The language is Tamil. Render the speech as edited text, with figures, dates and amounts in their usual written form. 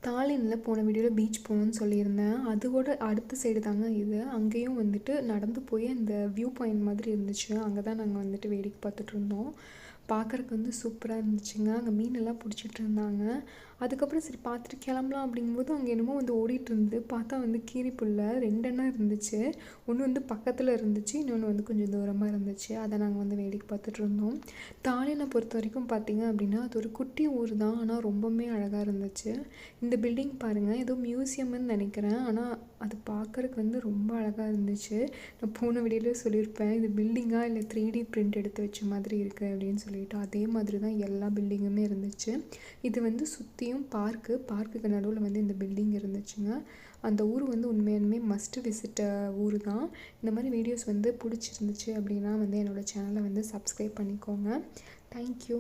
தாலினில் போன வீடியோவில் பீச் போகணுன்னு சொல்லியிருந்தேன். அதோட அடுத்த சைடு தாங்க இது. அங்கேயும் வந்துட்டு நடந்து போய் அந்த வியூ பாயிண்ட் மாதிரி இருந்துச்சு. அங்கே தான் நாங்கள் வந்துட்டு வேடிக்கை பார்த்துட்ருந்தோம். பார்க்குறக்கு வந்து சூப்பராக இருந்துச்சுங்க. அங்கே மீனெல்லாம் பிடிச்சிட்டு இருந்தாங்க. அதுக்கப்புறம் சரி பார்த்துட்டு கிளம்பலாம் அப்படிங்கும்போது அங்கே என்னமோ வந்து ஓடிட்டுருந்து பார்த்தா வந்து கீரிப்புல்ல 2 எண்ணம் இருந்துச்சு. ஒன்று வந்து பக்கத்தில் இருந்துச்சு, இன்னொன்று வந்து கொஞ்சம் தூரமாக இருந்துச்சு. அதை நாங்கள் வந்து வேடிக்கை பார்த்துட்ருந்தோம். தாலினை பொறுத்த வரைக்கும் பார்த்திங்க அப்படின்னா அது ஒரு குட்டி ஊர் தான். ஆனால் ரொம்பவுமே அழகாக இருந்துச்சு. இந்த பில்டிங் பாருங்கள், ஏதோ மியூசியம்னு நினைக்கிறேன். ஆனால் அது பார்க்குறக்கு வந்து ரொம்ப அழகாக இருந்துச்சு. நான் போன வீடியோவிலே சொல்லியிருப்பேன், இது பில்டிங்காக இல்லை 3D பிரிண்ட் எடுத்து வச்ச மாதிரி இருக்குது அப்படின்னு சொல்லிட்டு. அதே மாதிரி தான் எல்லா பில்டிங்குமே இருந்துச்சு. இது வந்து சுற்றியும் பார்க்குக்கு நடுவில் வந்து இந்த பில்டிங் இருந்துச்சுங்க. அந்த ஊர் வந்து உண்மையாலுமே மஸ்ட் விசிட் ஊர் தான். இந்த மாதிரி வீடியோஸ் வந்து பிடிச்சிருந்துச்சு அப்படின்னா வந்து என்னோடய சேனலை வந்து சப்ஸ்கிரைப் பண்ணிக்கோங்க. தேங்க்யூ.